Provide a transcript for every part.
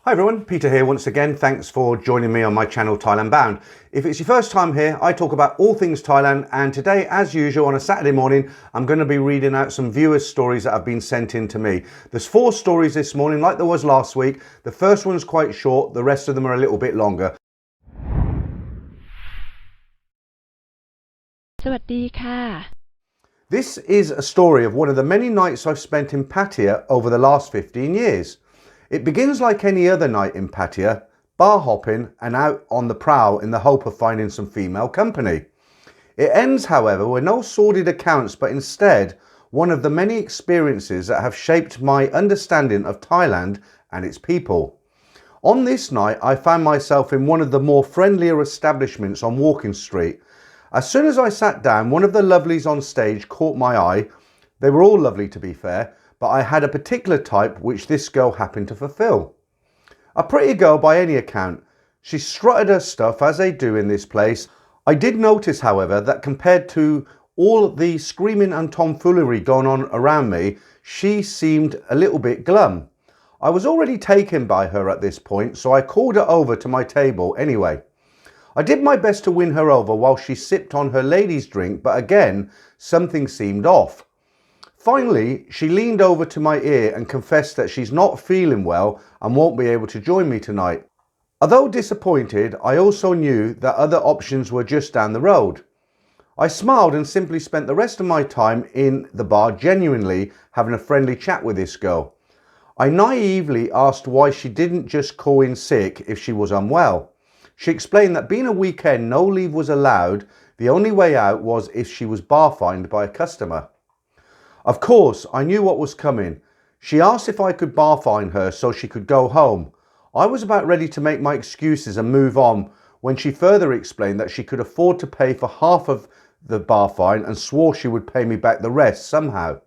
Hi everyone, Peter here once again. Thanks for joining me on my channel Thailand Bound. If it's your first time here, I talk about all things Thailand, and today, as usual, on a Saturday morning, I'm going to be reading out some viewers' stories that have been sent in to me. There's 4 stories this morning, like there was last week. The first one's quite short, the rest of them are a little bit longer. สวัสดีค่ะ This is a story of one of the many nights I've spent in Pattaya over the last 15 years. It begins like any other night in Pattaya, bar hopping and out on the prowl in the hope of finding some female company. It ends, however, with no sordid accounts, but instead one of the many experiences that have shaped my understanding of Thailand and its people. On this night, I found myself in one of the more friendlier establishments on Walking Street. As soon as I sat down, one of the lovelies on stage caught my eye. They were all lovely, to be fair, but I had a particular type which this girl happened to fulfill. A pretty girl by any account. She strutted her stuff as they do in this place. I did notice, however, that compared to all the screaming and tomfoolery going on around me, she seemed a little bit glum. I was already taken by her at this point, so I called her over to my table anyway. I did my best to win her over while she sipped on her lady's drink, but again, something seemed off. Finally, she leaned over to my ear and confessed that she's not feeling well and won't be able to join me tonight. Although disappointed, I also knew that other options were just down the road. I smiled and simply spent the rest of my time in the bar genuinely having a friendly chat with this girl. I naively asked why she didn't just call in sick if she was unwell. She explained that being a weekend, no leave was allowed. The only way out was if she was bar fined by a customer. Of course, I knew what was coming. She asked if I could bar fine her so she could go home. I was about ready to make my excuses and move on when she further explained that she could afford to pay for half of the bar fine and swore she would pay me back the rest somehow.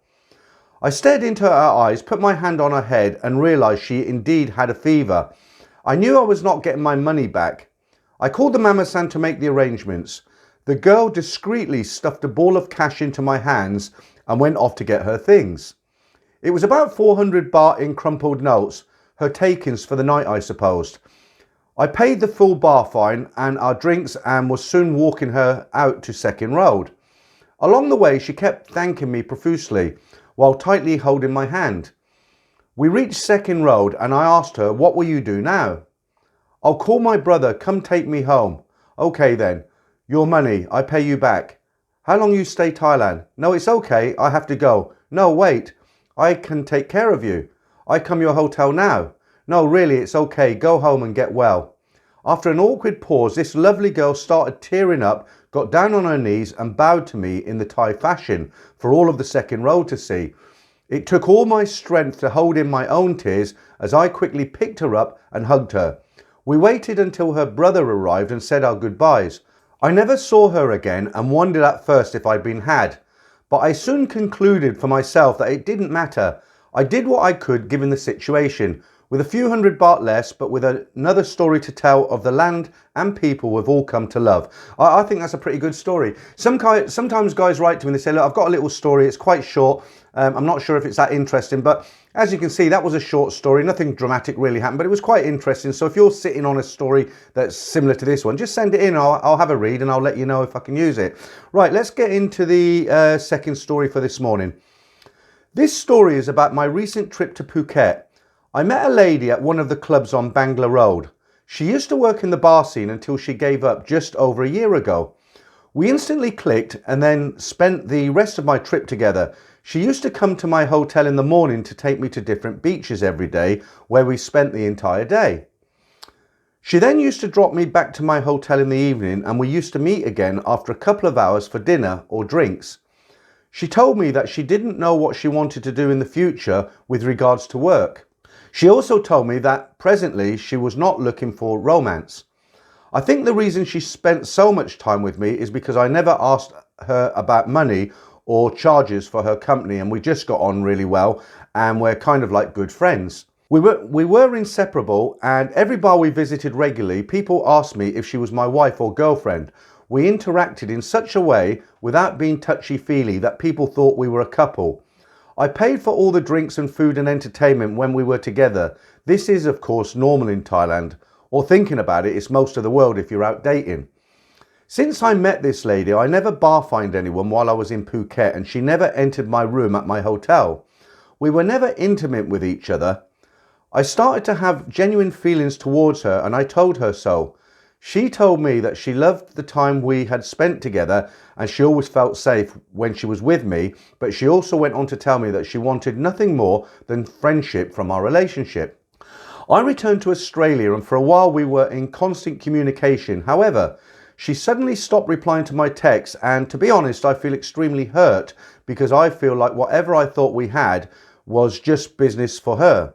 I stared into her eyes, put my hand on her head and realised she indeed had a fever. I knew I was not getting my money back. I called the mama-san to make the arrangements. The girl discreetly stuffed a ball of cash into my hands and went off to get her things. It was about 400 baht in crumpled notes, her takings for the night, I supposed. I paid the full bar fine and our drinks and was soon walking her out to Second Road. Along the way, she kept thanking me profusely while tightly holding my hand. We reached Second Road and I asked her, "What will you do now?" "I'll call my brother, come take me home." "Okay then. Your money, I pay you back." "How long you stay Thailand?" "No, it's okay, I have to go." "No, wait, I can take care of you. I come your hotel now." "No, really, it's okay, go home and get well." After an awkward pause, this lovely girl started tearing up, got down on her knees and bowed to me in the Thai fashion for all of the Second Row to see. It took all my strength to hold in my own tears as I quickly picked her up and hugged her. We waited until her brother arrived and said our goodbyes. I never saw her again and wondered at first if I'd been had, but I soon concluded for myself that it didn't matter. I did what I could given the situation, with a few hundred baht less, but with another story to tell of the land and people we've all come to love. I think that's a pretty good story. Sometimes guys write to me and they say, "Look, I've got a little story, it's quite short. I'm not sure if it's that interesting," but as you can see, that was a short story. Nothing dramatic really happened, but it was quite interesting. So if you're sitting on a story that's similar to this one, just send it in. I'll have a read and I'll let you know if I can use it. Right, let's get into the second story for this morning. This story is about my recent trip to Phuket. I met a lady at one of the clubs on Bangla Road. She used to work in the bar scene until she gave up just over a year ago. We instantly clicked and then spent the rest of my trip together. She used to come to my hotel in the morning to take me to different beaches every day where we spent the entire day. She then used to drop me back to my hotel in the evening and we used to meet again after a couple of hours for dinner or drinks. She told me that she didn't know what she wanted to do in the future with regards to work. She also told me that presently she was not looking for romance. I think the reason she spent so much time with me is because I never asked her about money or charges for her company and we just got on really well and we're kind of like good friends. We were inseparable and every bar we visited regularly, people asked me if she was my wife or girlfriend. We interacted in such a way without being touchy-feely that people thought we were a couple. I paid for all the drinks and food and entertainment when we were together. This is, of course, normal in Thailand, or thinking about it, it's most of the world if you're out dating. Since I met this lady, I never bar-fined anyone while I was in Phuket, and she never entered my room at my hotel. We were never intimate with each other. I started to have genuine feelings towards her, and I told her so. She told me that she loved the time we had spent together and she always felt safe when she was with me, but she also went on to tell me that she wanted nothing more than friendship from our relationship. I returned to Australia and for a while we were in constant communication. However, she suddenly stopped replying to my texts, and to be honest, I feel extremely hurt because I feel like whatever I thought we had was just business for her.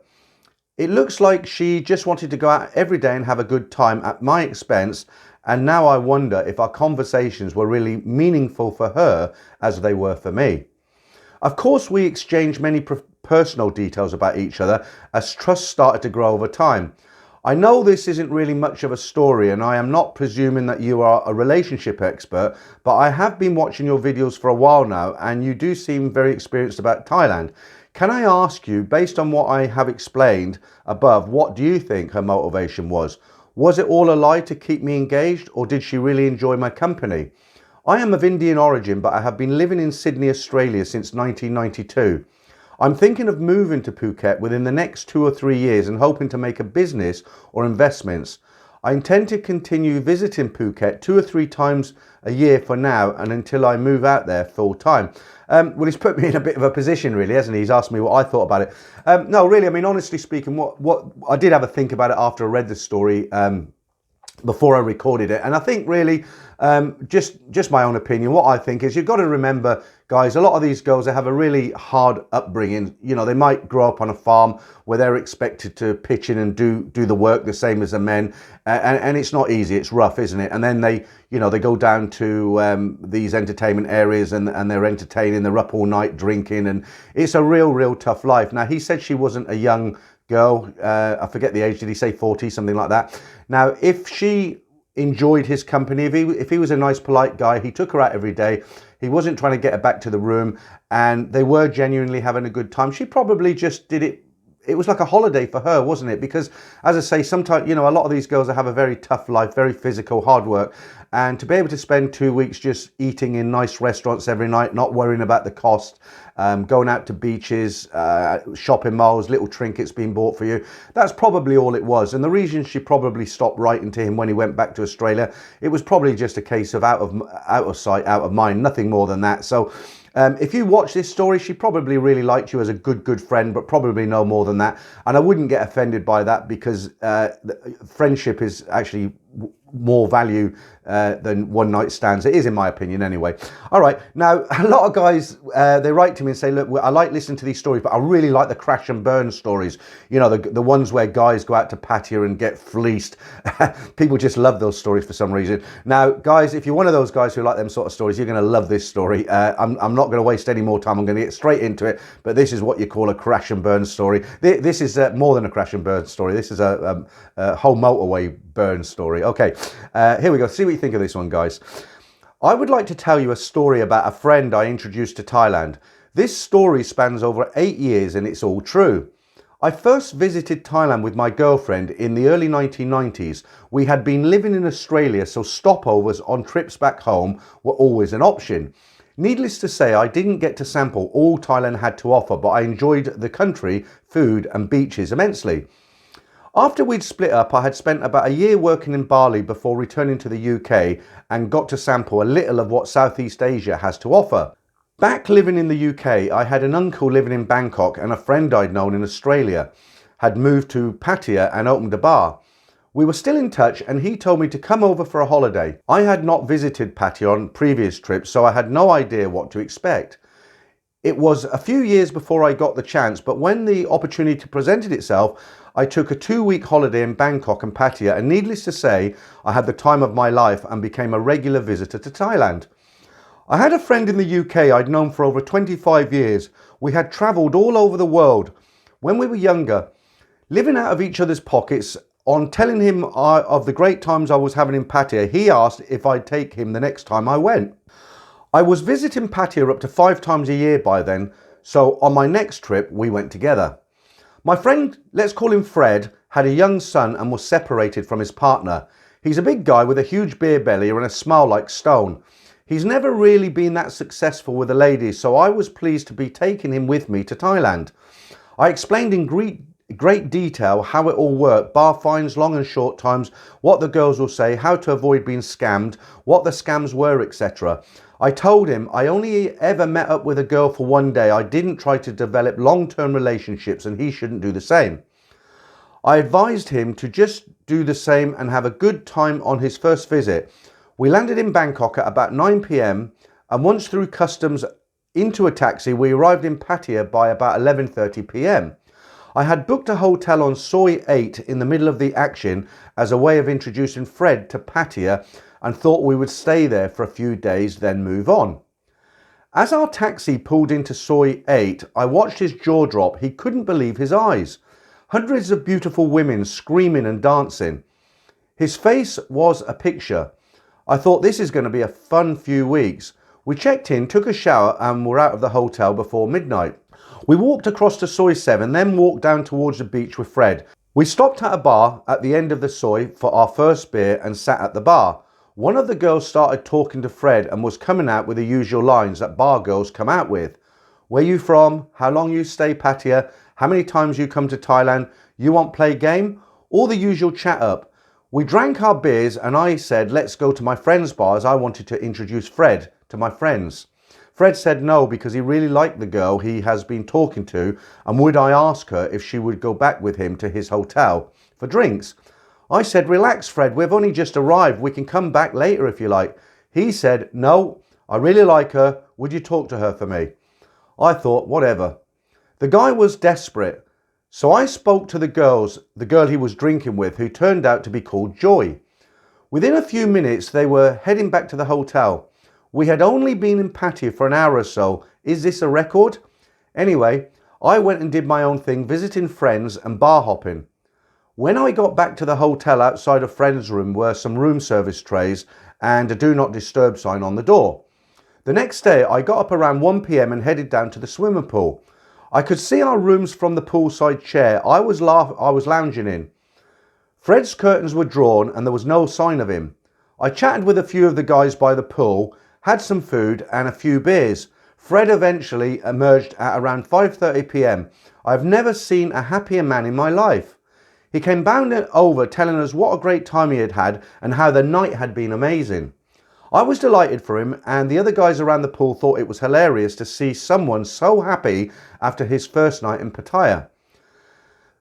It looks like she just wanted to go out every day and have a good time at my expense, and now I wonder if our conversations were really meaningful for her as they were for me. Of course, we exchanged many personal details about each other as trust started to grow over time. I know this isn't really much of a story, and I am not presuming that you are a relationship expert, but I have been watching your videos for a while now and you do seem very experienced about Thailand. Can I ask you, based on what I have explained above, what do you think her motivation was? Was it all a lie to keep me engaged, or did she really enjoy my company? I am of Indian origin, but I have been living in Sydney, Australia since 1992. I'm thinking of moving to Phuket within the next 2 or 3 years and hoping to make a business or investments. I intend to continue visiting Phuket 2 or 3 times a year for now and until I move out there full time. Well, he's put me in a bit of a position really, hasn't he? He's asked me what I thought about it. No, really, I mean, honestly speaking, what I did have a think about it after I read the story before I recorded it. And I think really, just my own opinion, what I think is you've got to remember, guys, a lot of these girls, they have a really hard upbringing. You know, they might grow up on a farm where they're expected to pitch in and do the work the same as the men. And it's not easy, it's rough, isn't it? And then they go down to these entertainment areas and they're entertaining, they're up all night drinking, and it's a real tough life. Now, he said she wasn't a young girl. I forget the age, did he say 40, something like that? Now, if she enjoyed his company, if he was a nice, polite guy, he took her out every day, he wasn't trying to get her back to the room, and they were genuinely having a good time, she probably just did it. It was like a holiday for her, wasn't it? Because, as I say, sometimes, you know, a lot of these girls have a very tough life, very physical, hard work. And to be able to spend 2 weeks just eating in nice restaurants every night, not worrying about the cost, going out to beaches, shopping malls, little trinkets being bought for you, that's probably all it was. And the reason she probably stopped writing to him when he went back to Australia, it was probably just a case of out of sight, out of mind, nothing more than that. So if you watch this story, she probably really liked you as a good friend, but probably no more than that. And I wouldn't get offended by that, because friendship is actually more value than one night stands. It is, in my opinion, anyway. All right, now a lot of guys, they write to me and say, look, I like listening to these stories, but I really like the crash and burn stories. You know, the ones where guys go out to Pattaya and get fleeced. People just love those stories for some reason. Now, guys, if you're one of those guys who like them sort of stories, you're going to love this story. I'm not going to waste any more time. I'm going to get straight into it. But this is what you call a crash and burn story. This is more than a crash and burn story. This is a whole motorway burn story. Okay, here we go. See what you think of this one, guys. I would like to tell you a story about a friend I introduced to Thailand. This story spans over 8 years and it's all true. I first visited Thailand with my girlfriend in the early 1990s. We had been living in Australia, so stopovers on trips back home were always an option. Needless to say, I didn't get to sample all Thailand had to offer, but I enjoyed the country, food and beaches immensely. After we'd split up, I had spent about a year working in Bali before returning to the UK and got to sample a little of what Southeast Asia has to offer. Back living in the UK, I had an uncle living in Bangkok and a friend I'd known in Australia had moved to Pattaya and opened a bar. We were still in touch and he told me to come over for a holiday. I had not visited Pattaya on previous trips, so I had no idea what to expect. It was a few years before I got the chance, but when the opportunity presented itself, I took a 2-week holiday in Bangkok and Pattaya, and needless to say, I had the time of my life and became a regular visitor to Thailand. I had a friend in the UK I'd known for over 25 years. We had travelled all over the world. When we were younger, living out of each other's pockets, on telling him of the great times I was having in Pattaya, he asked if I'd take him the next time I went. I was visiting Pattaya up to 5 times a year by then, So on my next trip, we went together. My friend, let's call him Fred, had a young son and was separated from his partner. He's a big guy with a huge beer belly and a smile like stone. He's never really been that successful with the ladies, so I was pleased to be taking him with me to Thailand. I explained in great detail how it all worked, bar fines, long and short times, what the girls will say, how to avoid being scammed, what the scams were, etc. I told him I only ever met up with a girl for one day. I didn't try to develop long-term relationships and he shouldn't do the same. I advised him to just do the same and have a good time on his first visit. We landed in Bangkok at about 9 p.m. and once through customs into a taxi, we arrived in Pattaya by about 11:30 p.m. I had booked a hotel on Soi 8 in the middle of the action as a way of introducing Fred to Pattaya and thought we would stay there for a few days then move on. As our taxi pulled into Soi 8, I watched his jaw drop. He couldn't believe his eyes. Hundreds of beautiful women screaming and dancing. His face was a picture. I thought this is going to be a fun few weeks. We checked in, took a shower and were out of the hotel before midnight. We walked across to Soi 7, then walked down towards the beach with Fred. We stopped at a bar at the end of the Soi for our first beer and sat at the bar. One of the girls started talking to Fred and was coming out with the usual lines that bar girls come out with. Where you from? How long you stay Pattaya? How many times you come to Thailand? You want play game? All the usual chat up. We drank our beers and I said let's go to my friend's bar as I wanted to introduce Fred to my friends. Fred said no because he really liked the girl he has been talking to and would I ask her if she would go back with him to his hotel for drinks. I said, relax Fred, we've only just arrived, we can come back later if you like. He said, no, I really like her, would you talk to her for me? I thought, whatever. The guy was desperate, so I spoke to the girl he was drinking with, who turned out to be called Joy. Within a few minutes, they were heading back to the hotel. We had only been in Pattaya for an hour or so. Is this a record? Anyway, I went and did my own thing, visiting friends and bar hopping. When I got back to the hotel, outside of Fred's room were some room service trays and a do not disturb sign on the door. The next day, I got up around 1 p.m. and headed down to the swimming pool. I could see our rooms from the poolside chair I was lounging in. Fred's curtains were drawn and there was no sign of him. I chatted with a few of the guys by the pool, had some food and a few beers. Fred eventually emerged at around 5:30 p.m. I've never seen a happier man in my life. He came bounding over telling us what a great time he had had and how the night had been amazing. I was delighted for him and the other guys around the pool thought it was hilarious to see someone so happy after his first night in Pattaya.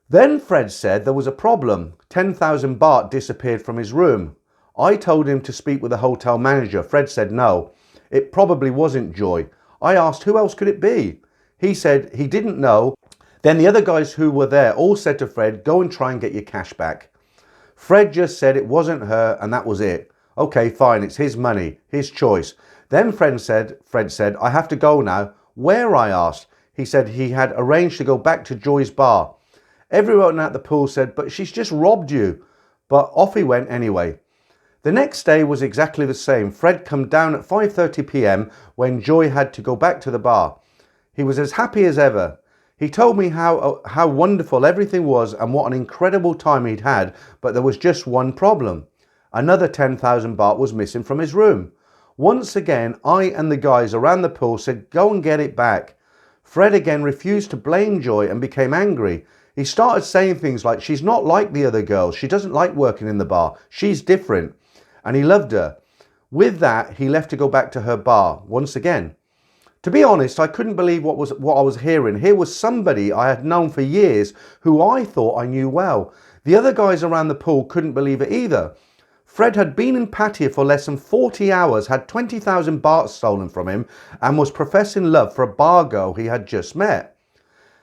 Then Fred said there was a problem. 10,000 baht disappeared from his room. I told him to speak with the hotel manager. Fred said no, it probably wasn't Joy. I asked who else could it be? He said he didn't know. Then the other guys who were there all said to Fred, go and try and get your cash back. Fred just said it wasn't her and that was it. Okay, fine, it's his money, his choice. Then Fred said, I have to go now. Where? I asked. He said he had arranged to go back to Joy's bar. Everyone at the pool said, but she's just robbed you. But off he went anyway. The next day was exactly the same. Fred come down at 5:30 p.m. when Joy had to go back to the bar. He was as happy as ever. He told me how wonderful everything was and what an incredible time he'd had, but there was just one problem. Another 10,000 baht was missing from his room. Once again, I and the guys around the pool said, go and get it back. Fred again refused to blame Joy and became angry. He started saying things like, she's not like the other girls. She doesn't like working in the bar. She's different. And he loved her. With that, he left to go back to her bar once again. To be honest, I couldn't believe what I was hearing. Here was somebody I had known for years who I thought I knew well. The other guys around the pool couldn't believe it either. Fred had been in Pattaya for less than 40 hours, had 20,000 baht stolen from him and was professing love for a bar girl he had just met.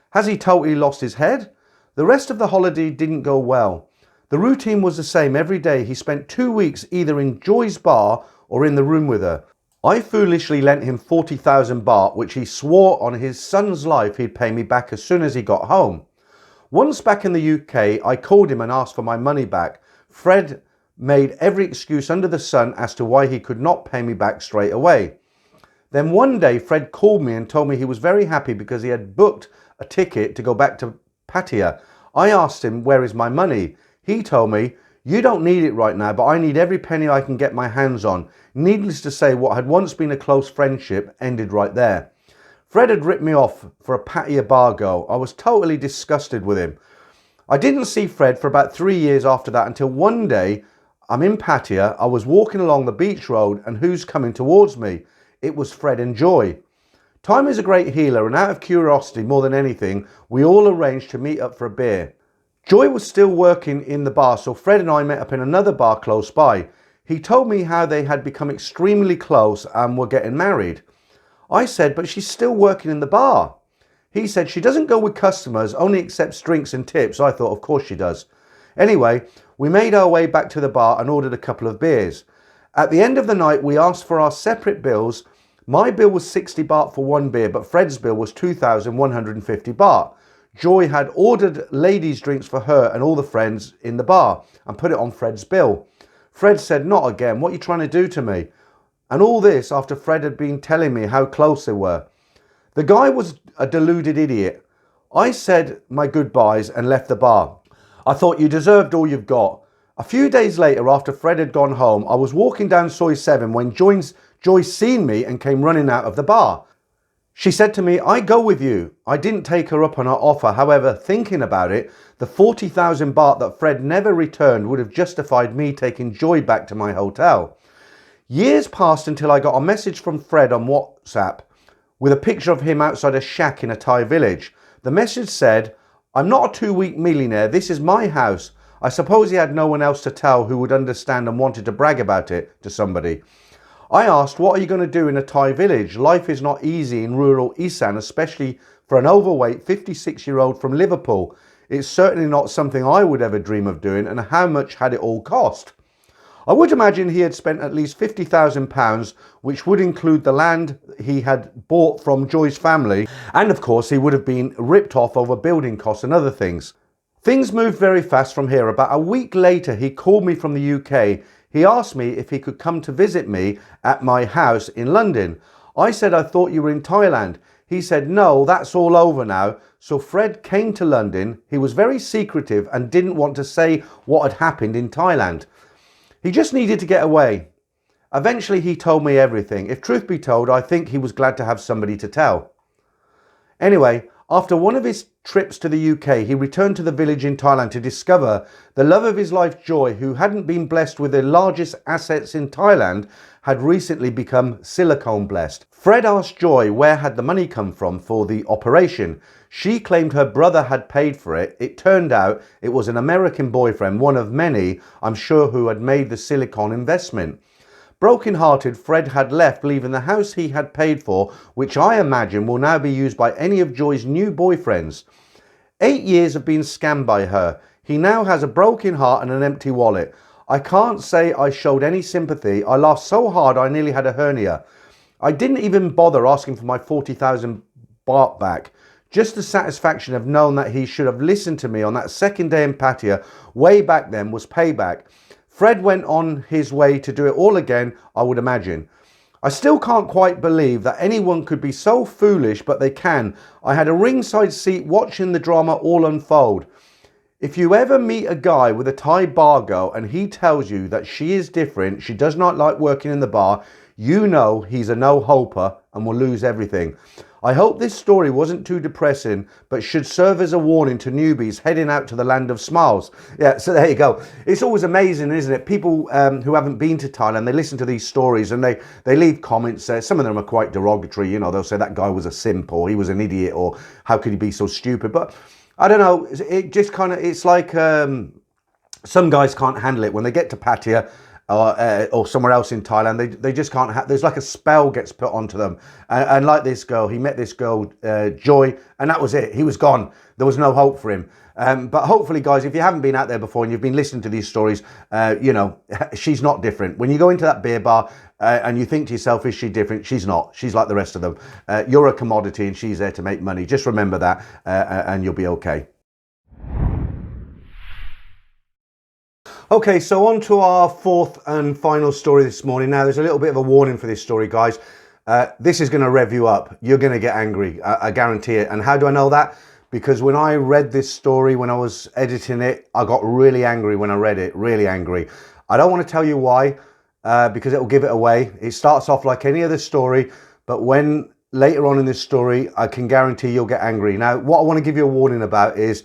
Has he totally lost his head? The rest of the holiday didn't go well. The routine was the same every day. He spent 2 weeks either in Joy's bar or in the room with her. I foolishly lent him 40,000 baht, which he swore on his son's life he'd pay me back as soon as he got home. Once back in the UK, I called him and asked for my money back. Fred made every excuse under the sun as to why he could not pay me back straight away. Then one day Fred called me and told me he was very happy because he had booked a ticket to go back to Pattaya. I asked him, where is my money? He told me, you don't need it right now, but I need every penny I can get my hands on. Needless to say, what had once been a close friendship ended right there. Fred had ripped me off for a Pattaya bar girl. I was totally disgusted with him. I didn't see Fred for about 3 years after that until one day I'm in Pattaya, I was walking along the beach road and who's coming towards me? It was Fred and Joy. Time is a great healer, and out of curiosity more than anything, we all arranged to meet up for a beer. Joy was still working in the bar, so Fred and I met up in another bar close by. He told me how they had become extremely close and were getting married. I said, but she's still working in the bar. He said she doesn't go with customers, only accepts drinks and tips. I thought, of course she does. Anyway, we made our way back to the bar and ordered a couple of beers. At the end of the night, we asked for our separate bills. My bill was 60 baht for one beer, but Fred's bill was 2,150 baht. Joy had ordered ladies' drinks for her and all the friends in the bar and put it on Fred's bill. Fred said, not again, what are you trying to do to me? And all this after Fred had been telling me how close they were. The guy was a deluded idiot. I said my goodbyes and left the bar. I thought you deserved all you've got. A few days later, after Fred had gone home, I was walking down Soi 7 when Joy seen me and came running out of the bar. She said to me, I go with you. I didn't take her up on her offer. However, thinking about it, the 40,000 baht that Fred never returned would have justified me taking Joy back to my hotel. Years passed until I got a message from Fred on WhatsApp with a picture of him outside a shack in a Thai village. The message said, I'm not a 2-week millionaire. This is my house. I suppose he had no one else to tell who would understand and wanted to brag about it to somebody. I asked, what are you going to do in a Thai village? Life is not easy in rural Isan, especially for an overweight 56-year-old from Liverpool. It's certainly not something I would ever dream of doing, and how much had it all cost? I would imagine he had spent at least £50,000, which would include the land he had bought from Joy's family, and of course he would have been ripped off over building costs and other things. Things moved very fast from here. About a week later, he called me from the UK. He asked me if he could come to visit me at my house in London. I said, I thought you were in Thailand. He said, no, that's all over now. So Fred came to London. He was very secretive and didn't want to say what had happened in Thailand. He just needed to get away. Eventually, he told me everything. If truth be told, I think he was glad to have somebody to tell. Anyway, after one of his trips to the UK, he returned to the village in Thailand to discover the love of his life, Joy, who hadn't been blessed with the largest assets in Thailand, had recently become silicone blessed. Fred asked Joy where had the money come from for the operation. She claimed her brother had paid for it. It turned out it was an American boyfriend, one of many, I'm sure, who had made the silicone investment. Broken-hearted, Fred had left, leaving the house he had paid for, which I imagine will now be used by any of Joy's new boyfriends. 8 years of being scammed by her. He now has a broken heart and an empty wallet. I can't say I showed any sympathy. I laughed so hard I nearly had a hernia. I didn't even bother asking for my 40,000 baht back. Just the satisfaction of knowing that he should have listened to me on that second day in Pattaya way back then was payback. Fred went on his way to do it all again, I would imagine. I still can't quite believe that anyone could be so foolish, but they can. I had a ringside seat watching the drama all unfold. If you ever meet a guy with a Thai bar girl and he tells you that she is different, she does not like working in the bar, you know he's a no-hoper and will lose everything. I hope this story wasn't too depressing, but should serve as a warning to newbies heading out to the land of smiles. Yeah, so there you go. It's always amazing, isn't it? People who haven't been to Thailand, they listen to these stories and they leave comments. Some of them are quite derogatory. You know, they'll say that guy was a simp or he was an idiot or how could he be so stupid? But I don't know. It just kind of, it's like some guys can't handle it when they get to Pattaya or somewhere else in Thailand. They just can't there's like a spell gets put onto them, and like this girl, he met this girl Joy, and that was it. He was gone. There was no hope for him. But hopefully, guys, if you haven't been out there before and you've been listening to these stories, you know, she's not different. When you go into that beer bar and you think to yourself, is she different? She's not. She's like the rest of them. You're a commodity and she's there to make money. Just remember that and you'll be okay. Okay, so on to our fourth and final story this morning. Now, there's a little bit of a warning for this story, guys. This is going to rev you up. You're going to get angry. I guarantee it. And how do I know that? Because when I read this story, when I was editing it, I got really angry when I read it, really angry. I don't want to tell you why, because it will give it away. It starts off like any other story, but when later on in this story, I can guarantee you'll get angry. Now, what I want to give you a warning about is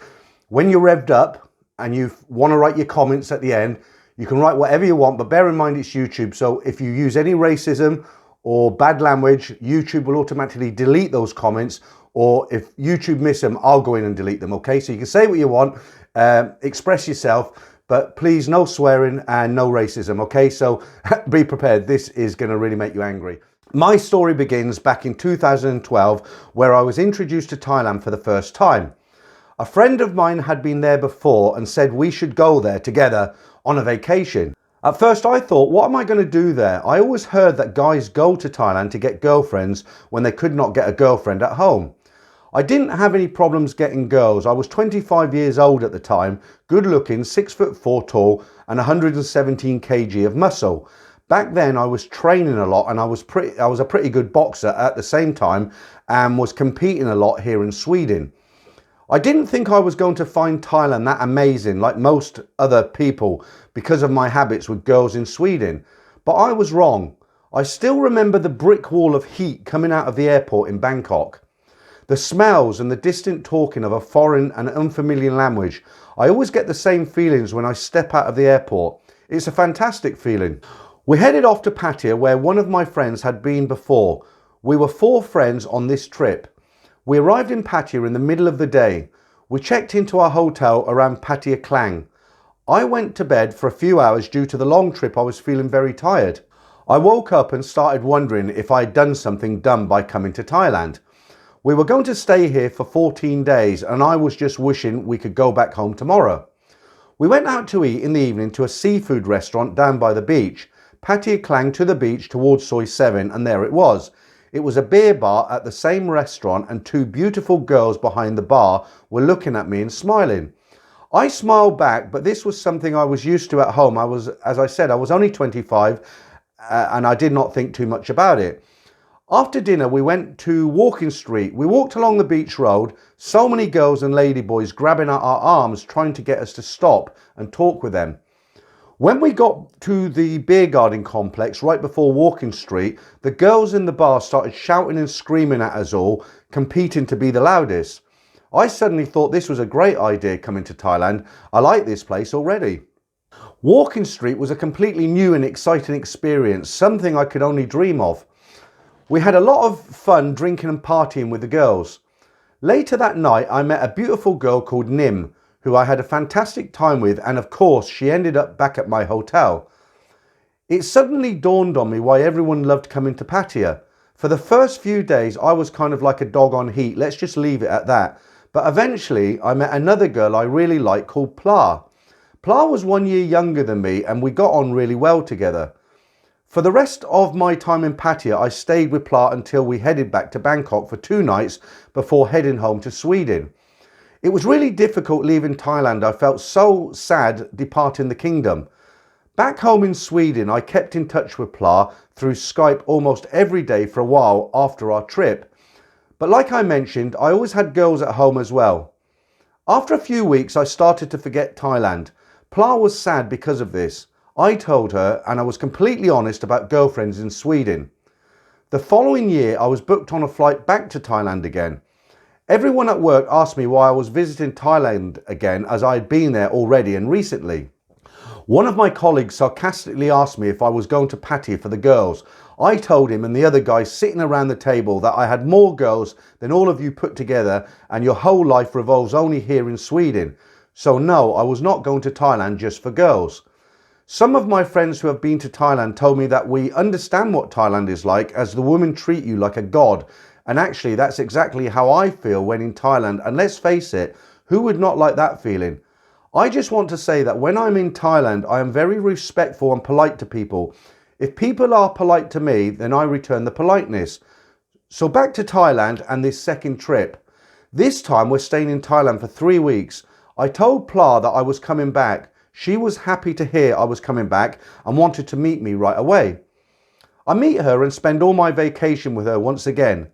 when you're revved up and you want to write your comments at the end, you can write whatever you want, but bear in mind it's YouTube. So if you use any racism or bad language, YouTube will automatically delete those comments, or if YouTube miss them, I'll go in and delete them, okay? So you can say what you want, express yourself, but please no swearing and no racism, okay? So be prepared, this is gonna really make you angry. My story begins back in 2012, where I was introduced to Thailand for the first time. A friend of mine had been there before and said we should go there together on a vacation. At first I thought, what am I going to do there? I always heard that guys go to Thailand to get girlfriends when they could not get a girlfriend at home. I didn't have any problems getting girls. I was 25 years old at the time, good looking, 6'4" tall and 117 kg of muscle. Back then I was training a lot and I was a pretty good boxer at the same time and was competing a lot here in Sweden. I didn't think I was going to find Thailand that amazing like most other people because of my habits with girls in Sweden, but I was wrong. I still remember the brick wall of heat coming out of the airport in Bangkok. The smells and the distant talking of a foreign and unfamiliar language. I always get the same feelings when I step out of the airport. It's a fantastic feeling. We headed off to Pattaya where one of my friends had been before. We were 4 friends on this trip. We arrived in Pattaya in the middle of the day. We checked into our hotel around Pattaya Klang. I went to bed for a few hours due to the long trip. I was feeling very tired. I woke up and started wondering if I had done something dumb by coming to Thailand. We were going to stay here for 14 days and I was just wishing we could go back home tomorrow. We went out to eat in the evening to a seafood restaurant down by the beach. Pattaya Klang to the beach towards Soi 7 and there it was. It was a beer bar at the same restaurant and 2 beautiful girls behind the bar were looking at me and smiling. I smiled back, but this was something I was used to at home. As I said, I was only 25 and I did not think too much about it. After dinner, we went to Walking Street. We walked along the beach road, so many girls and ladyboys grabbing at our arms, trying to get us to stop and talk with them. When we got to the beer garden complex right before Walking Street, the girls in the bar started shouting and screaming at us all, competing to be the loudest. I suddenly thought this was a great idea coming to Thailand. I like this place already. Walking Street was a completely new and exciting experience, something I could only dream of. We had a lot of fun drinking and partying with the girls. Later that night, I met a beautiful girl called Nim, who I had a fantastic time with, and of course she ended up back at my hotel. It suddenly dawned on me why everyone loved coming to Pattaya. For the first few days I was kind of like a dog on heat, let's just leave it at that. But eventually I met another girl I really liked called Pla. Pla was 1 year younger than me and we got on really well together. For the rest of my time in Pattaya I stayed with Pla until we headed back to Bangkok for 2 nights before heading home to Sweden. It was really difficult leaving Thailand. I felt so sad departing the kingdom. Back home in Sweden, I kept in touch with Pla through Skype almost every day for a while after our trip. But like I mentioned, I always had girls at home as well. After a few weeks, I started to forget Thailand. Pla was sad because of this. I told her, and I was completely honest about girlfriends in Sweden. The following year, I was booked on a flight back to Thailand again. Everyone at work asked me why I was visiting Thailand again, as I had been there already and recently. One of my colleagues sarcastically asked me if I was going to Pattaya for the girls. I told him and the other guys sitting around the table that I had more girls than all of you put together and your whole life revolves only here in Sweden. So no, I was not going to Thailand just for girls. Some of my friends who have been to Thailand told me that we understand what Thailand is like, as the women treat you like a god. And actually, that's exactly how I feel when in Thailand. And let's face it, who would not like that feeling? I just want to say that when I'm in Thailand, I am very respectful and polite to people. If people are polite to me, then I return the politeness. So back to Thailand and this second trip. This time we're staying in Thailand for 3 weeks. I told Pla that I was coming back. She was happy to hear I was coming back and wanted to meet me right away. I meet her and spend all my vacation with her once again.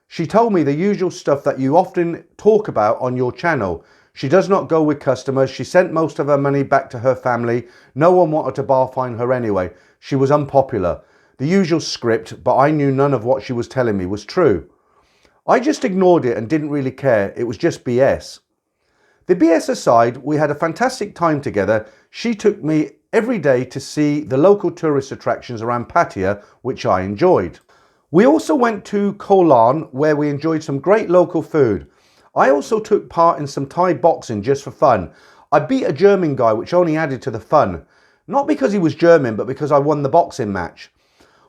She told me the usual stuff that you often talk about on your channel. She does not go with customers. She sent most of her money back to her family. No one wanted to bar fine her anyway. She was unpopular. The usual script, but I knew none of what she was telling me was true. I just ignored it and didn't really care. It was just BS. The BS aside, we had a fantastic time together. She took me every day to see the local tourist attractions around Pattaya, which I enjoyed. We also went to Koh Larn, where we enjoyed some great local food. I also took part in some Thai boxing just for fun. I beat a German guy, which only added to the fun. Not because he was German, but because I won the boxing match.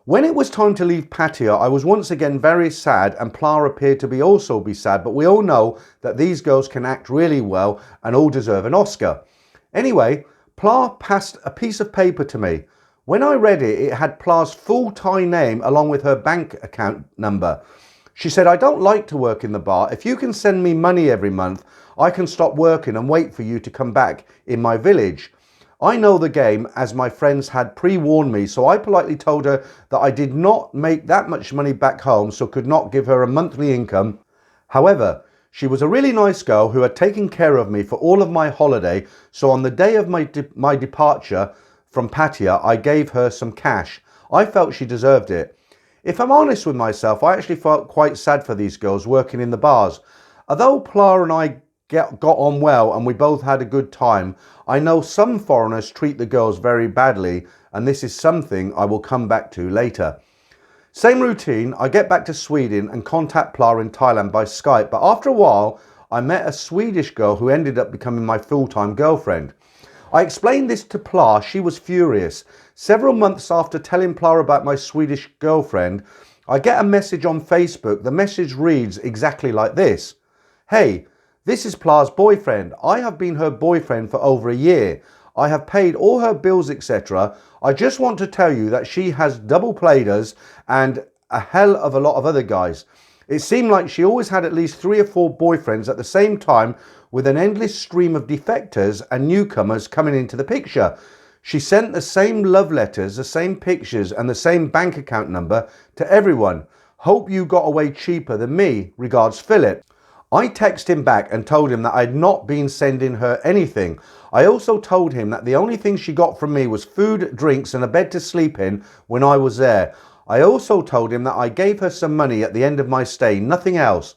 When it was time to leave Pattaya, I was once again very sad, and Pla appeared to also be sad, but we all know that these girls can act really well and all deserve an Oscar. Anyway, Pla passed a piece of paper to me. When I read it, it had Pla's full Thai name along with her bank account number. She said, "I don't like to work in the bar. If you can send me money every month, I can stop working and wait for you to come back in my village." I know the game, as my friends had pre-warned me, so I politely told her that I did not make that much money back home, so could not give her a monthly income. However, she was a really nice girl who had taken care of me for all of my holiday, so on the day of my departure from Pattaya, I gave her some cash. I felt she deserved it. If I'm honest with myself, I actually felt quite sad for these girls working in the bars. Although Pla and I got on well and we both had a good time, I know some foreigners treat the girls very badly, and this is something I will come back to later. Same routine, I get back to Sweden and contact Pla in Thailand by Skype, but after a while I met a Swedish girl who ended up becoming my full-time girlfriend. I explained this to Pla. She was furious. Several months after telling Pla about my Swedish girlfriend, I get a message on Facebook. The message reads exactly like this. "Hey, this is Pla's boyfriend. I have been her boyfriend for over a year. I have paid all her bills, etc. I just want to tell you that she has double played us and a hell of a lot of other guys. It seemed like she always had at least 3 or 4 boyfriends at the same time, with an endless stream of defectors and newcomers coming into the picture. She sent the same love letters, the same pictures and the same bank account number to everyone. Hope you got away cheaper than me. Regards, Philip." I texted him back and told him that I had not been sending her anything. I also told him that the only thing she got from me was food, drinks and a bed to sleep in when I was there. I also told him that I gave her some money at the end of my stay, nothing else.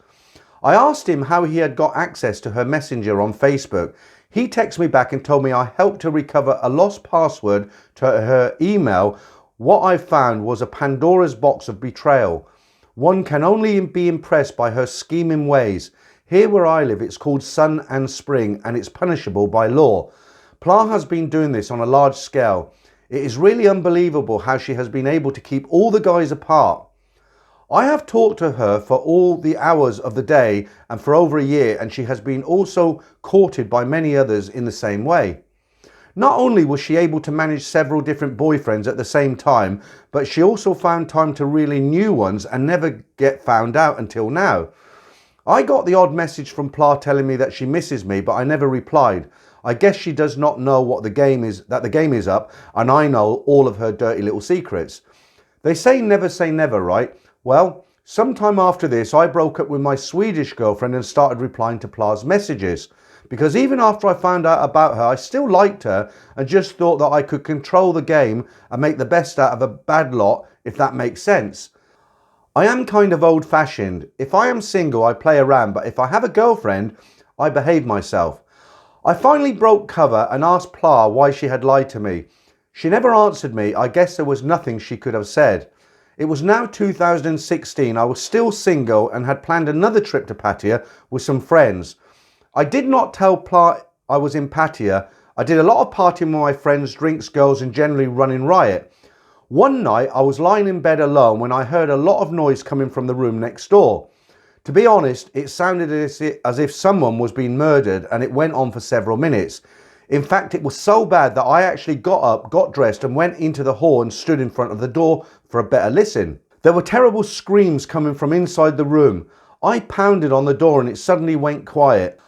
I asked him how he had got access to her messenger on Facebook. He texted me back and told me I helped her recover a lost password to her email. What I found was a Pandora's box of betrayal. One can only be impressed by her scheming ways. Here where I live, it's called sun and spring, and it's punishable by law. Pla has been doing this on a large scale. It is really unbelievable how she has been able to keep all the guys apart. I have talked to her for all the hours of the day and for over a year, and she has been also courted by many others in the same way. Not only was she able to manage several different boyfriends at the same time, but she also found time to really new ones and never get found out until now. I got the odd message from Pla telling me that she misses me, but I never replied. I guess she does not know what the game is up, and I know all of her dirty little secrets. They say never, right? Well, sometime after this, I broke up with my Swedish girlfriend and started replying to Pla's messages. Because even after I found out about her, I still liked her and just thought that I could control the game and make the best out of a bad lot, if that makes sense. I am kind of old-fashioned. If I am single, I play around, but if I have a girlfriend, I behave myself. I finally broke cover and asked Pla why she had lied to me. She never answered me. I guess there was nothing she could have said. It was now 2016. I was still single and had planned another trip to Pattaya with some friends. I did not tell Pla I was in Pattaya. I did a lot of partying with my friends, drinks, girls and generally running riot. One night I was lying in bed alone when I heard a lot of noise coming from the room next door. To be honest, it sounded as if someone was being murdered, and it went on for several minutes. In fact, it was so bad that I actually got up, got dressed and went into the hall and stood in front of the door for a better listen. There were terrible screams coming from inside the room. I pounded on the door and it suddenly went quiet.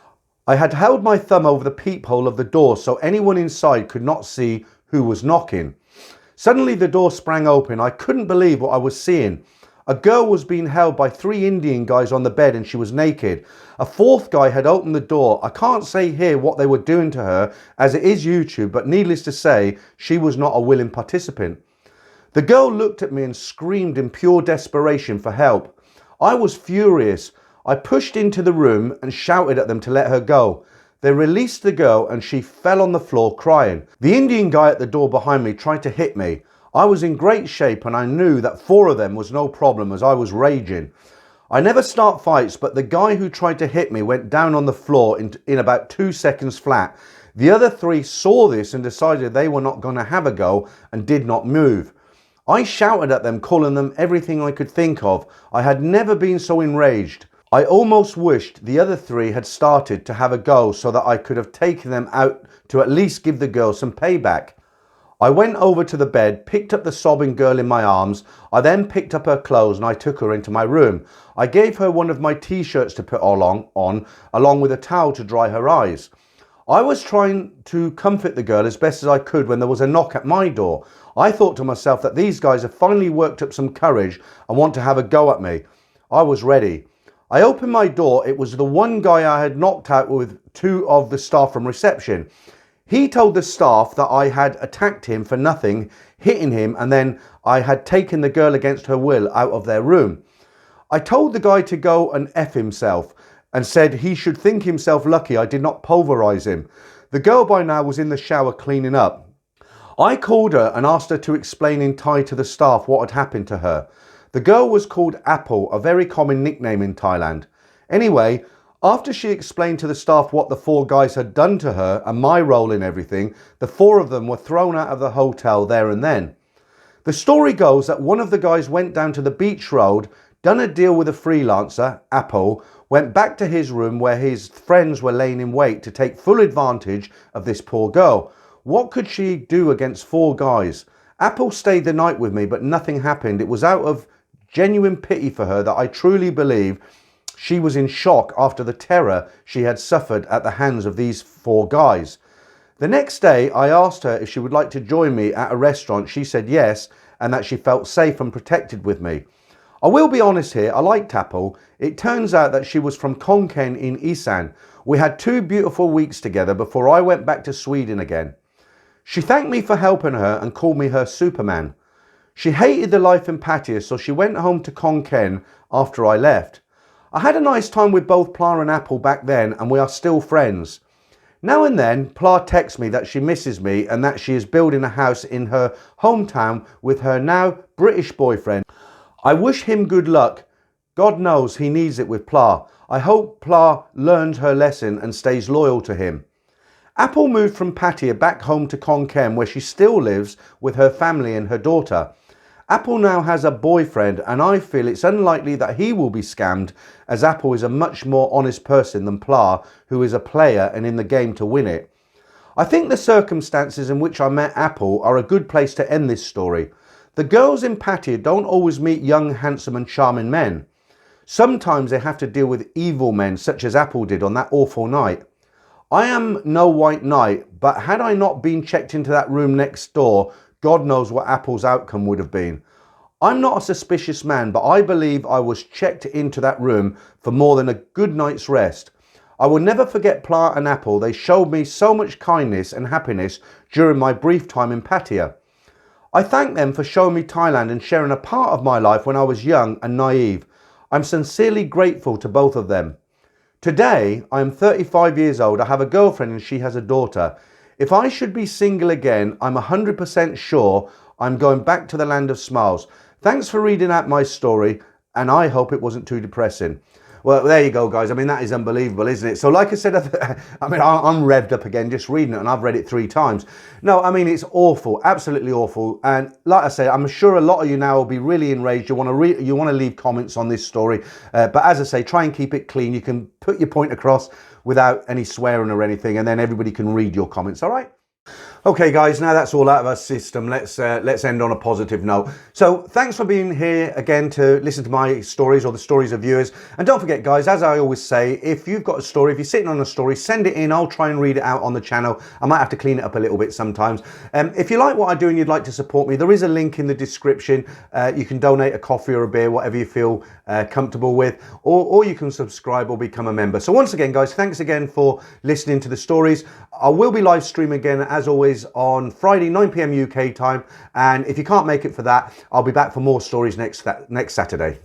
I had held my thumb over the peephole of the door so anyone inside could not see who was knocking. Suddenly the door sprang open. I couldn't believe what I was seeing. A girl was being held by 3 Indian guys on the bed and she was naked. A 4th guy had opened the door. I can't say here what they were doing to her as it is YouTube, but needless to say, she was not a willing participant. The girl looked at me and screamed in pure desperation for help. I was furious. I pushed into the room and shouted at them to let her go. They released the girl and she fell on the floor crying. The Indian guy at the door behind me tried to hit me. I was in great shape and I knew that 4 of them was no problem as I was raging. I never start fights, but the guy who tried to hit me went down on the floor in about 2 seconds flat. The other 3 saw this and decided they were not going to have a go and did not move. I shouted at them, calling them everything I could think of. I had never been so enraged. I almost wished the other 3 had started to have a go so that I could have taken them out to at least give the girl some payback. I went over to the bed, picked up the sobbing girl in my arms. I then picked up her clothes and I took her into my room. I gave her one of my t-shirts to put on, along with a towel to dry her eyes. I was trying to comfort the girl as best as I could when there was a knock at my door. I thought to myself that these guys have finally worked up some courage and want to have a go at me. I was ready. I opened my door. It was the one guy I had knocked out with 2 of the staff from reception. He told the staff that I had attacked him for nothing, hitting him, and then I had taken the girl against her will out of their room. I told the guy to go and F himself and said he should think himself lucky I did not pulverize him. The girl by now was in the shower cleaning up. I called her and asked her to explain in Thai to the staff what had happened to her. The girl was called Apple, a very common nickname in Thailand. Anyway, after she explained to the staff what the 4 guys had done to her and my role in everything, the 4 of them were thrown out of the hotel there and then. The story goes that one of the guys went down to the beach road, done a deal with a freelancer, Apple, went back to his room where his friends were laying in wait to take full advantage of this poor girl. What could she do against 4 guys? Apple stayed the night with me, but nothing happened. It was out of genuine pity for her that I truly believe she was in shock after the terror she had suffered at the hands of these 4 guys. The next day, I asked her if she would like to join me at a restaurant. She said yes, and that she felt safe and protected with me. I will be honest here, I liked Apple. It turns out that she was from Khon Kaen in Isan. We had 2 beautiful weeks together before I went back to Sweden again. She thanked me for helping her and called me her Superman. She hated the life in Pattaya, so she went home to Khon Kaen after I left. I had a nice time with both Pla and Apple back then, and we are still friends. Now and then, Pla texts me that she misses me and that she is building a house in her hometown with her now British boyfriend. I wish him good luck. God knows he needs it with Pla. I hope Pla learns her lesson and stays loyal to him. Apple moved from Pattaya back home to Khon Kaen, where she still lives with her family and her daughter. Apple now has a boyfriend and I feel it's unlikely that he will be scammed, as Apple is a much more honest person than Pla, who is a player and in the game to win it. I think the circumstances in which I met Apple are a good place to end this story. The girls in Pattaya don't always meet young, handsome and charming men. Sometimes they have to deal with evil men such as Apple did on that awful night. I am no white knight, but had I not been checked into that room next door, God knows what Apple's outcome would have been. I'm not a suspicious man, but I believe I was checked into that room for more than a good night's rest. I will never forget Pla and Apple. They showed me so much kindness and happiness during my brief time in Pattaya. I thank them for showing me Thailand and sharing a part of my life when I was young and naive. I'm sincerely grateful to both of them. Today, I am 35 years old. I have a girlfriend and she has a daughter. If I should be single again, I'm 100% sure I'm going back to the land of smiles. Thanks for reading out my story, and I hope it wasn't too depressing. Well, there you go, guys. I mean, that is unbelievable, isn't it? So like I said, I mean, I'm revved up again just reading it, and I've read it 3 times. No, I mean, it's awful, absolutely awful. And like I said, I'm sure a lot of you now will be really enraged. You want to leave comments on this story. But as I say, try and keep it clean. You can put your point across without any swearing or anything, and then everybody can read your comments, all right? Okay guys, now that's all out of our system, let's end on a positive note. So thanks for being here again to listen to my stories or the stories of viewers. And don't forget guys, as I always say, if you've got a story, if you're sitting on a story, send it in. I'll try and read it out on the channel. I might have to clean it up a little bit sometimes. If you like what I do and you'd like to support me, there is a link in the description. You can donate a coffee or a beer, whatever you feel comfortable with, or you can subscribe or become a member. So once again guys, thanks again for listening to the stories. I will be live streaming again as always on Friday 9 p.m. UK time, and if you can't make it for that, I'll be back for more stories next Saturday.